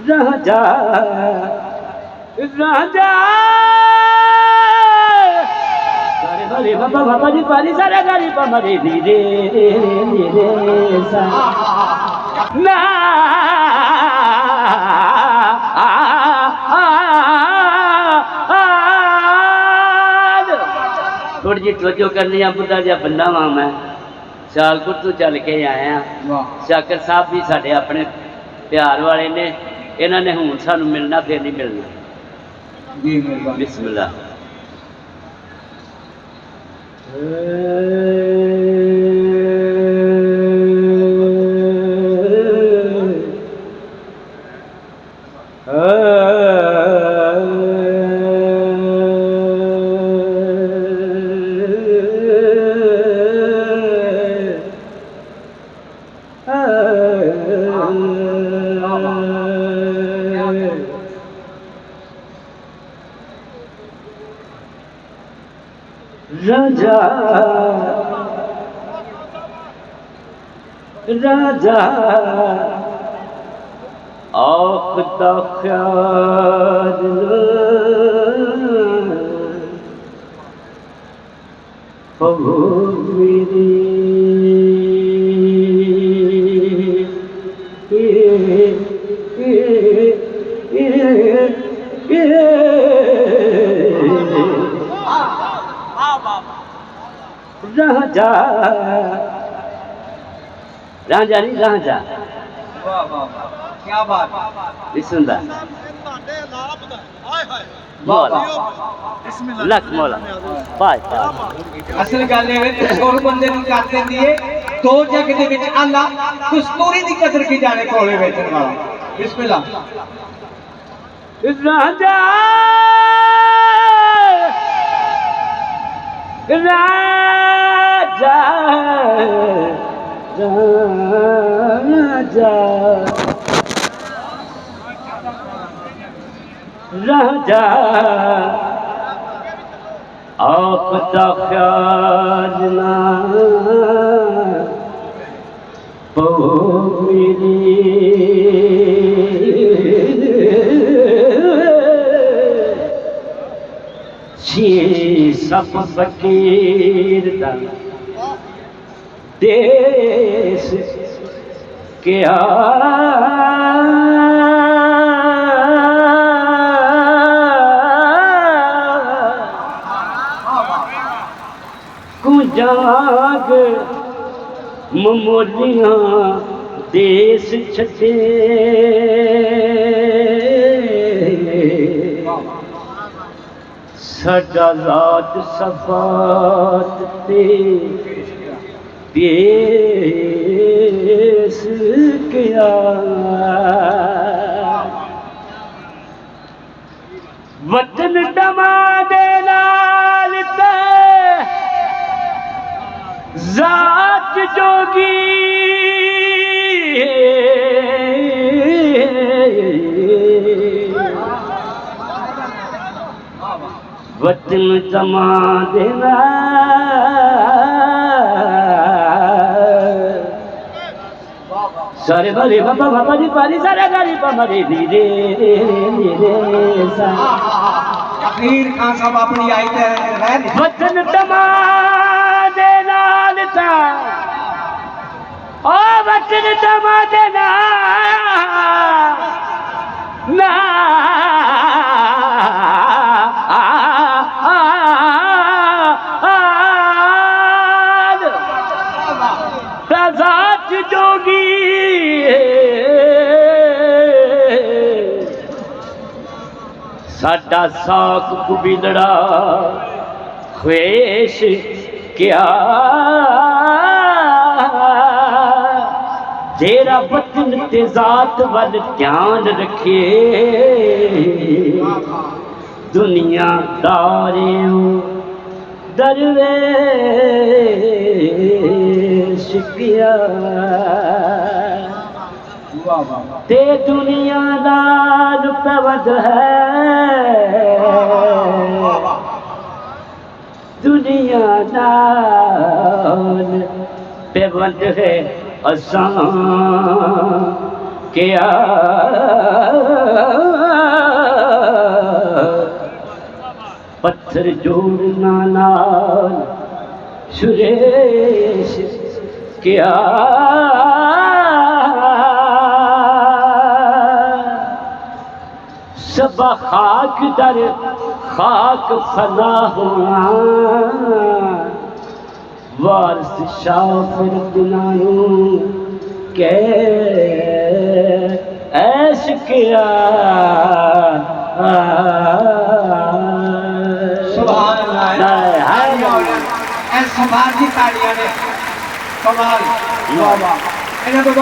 राजा राजा हरे बाबा बाबा जी पारी सारा गाड़ी पमरे धीरे धीरे सा ना थोड़ी जी तवज्जो करनी है बुढ़ा जिहा बंदा वां मैं सियालकोट तो चल के आया शाकर साहब भी साढ़े अपने प्यार वाले ने इन्होंने हूँ सानू मिलना फिर नहीं मिलना बिस्मिल्लाह राजा राजा आखदा ख्याल हो मेरी राजा राजा नहीं राजा क्या बात सुनदा लख मौला बाय असल गल कोल बंदे नूं कर देंदी है दो जग दे विच आला कस्तूरी दी कदर की जाने कोले वेचण वाला बिस्मिल्लाह राजा राजा राजा राजा आपका ख्याल ना हो मेरी सब फकीर दा देश क्या जाग ममोलियां देश छटे साडा लाट सफात ते पेश किया वतन दमा दे नाल ते जात जोगी वतन जमा देना सारे भले बाबा बाबा जी पारी सारा गाड़ी पमरे धीरे धीरे सा फकीर खान साहब अपनी आई है वतन जमा ओ वचन तमा देना ना प्रजात जोगी साडा साक कुबिलड़ा ख्वेश क्या तेरा वतन ते जात वल ध्यान रखे दुनिया दारियों दरवेश किया ते दुनिया दार पवद है दुनिया नाल पेवंद है असां क्या पत्थर जोड़ना नाल सुरेश क्या सब खाक दर खाक फना होना वारस शाफिर दिनानू के ऐश किया सुभान अल्लाह ऐ समाज की तालियां ने कमाल वाह वाह इन्हें तो